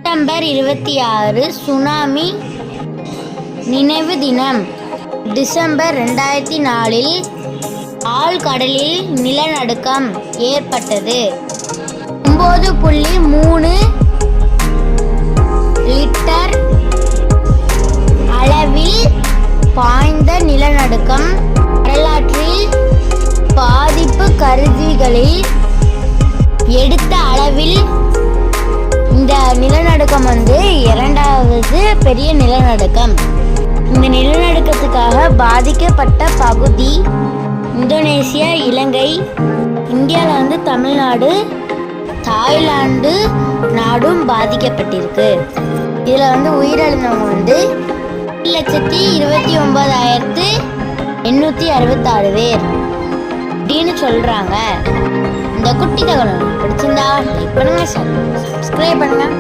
September 26 tsunami நினைவு தினம். December 2004 ஆழ்கடலில் நிலநடுக்கம் ஏற்பட்டது. 9.3 லிட்டர் அளவில் பாய்ந்த நிலநடுக்கம். வரலாற்றில் பாதிப்பு கருவிகளில் எடுத்த அளவில் இந்த நிலநடுக்கம் இரண்டாவது பெரிய நிலநடுக்கம். இந்த நிலநடுக்கத்துக்காக பாதிக்கப்பட்ட பகுதி இந்தோனேசியா, இலங்கை. இந்தியாவில் தமிழ்நாடு, தாய்லாந்து நாடும் பாதிக்கப்பட்டிருக்கு. இதில் உயிரிழந்தவங்க 1,29,866 பேர் அப்படின்னு சொல்றாங்க. இந்த குட்டி தகவல் பிடிச்சிருந்தா லைக் பண்ணுங்க, சப்ஸ்கிரைப் பண்ணுங்க.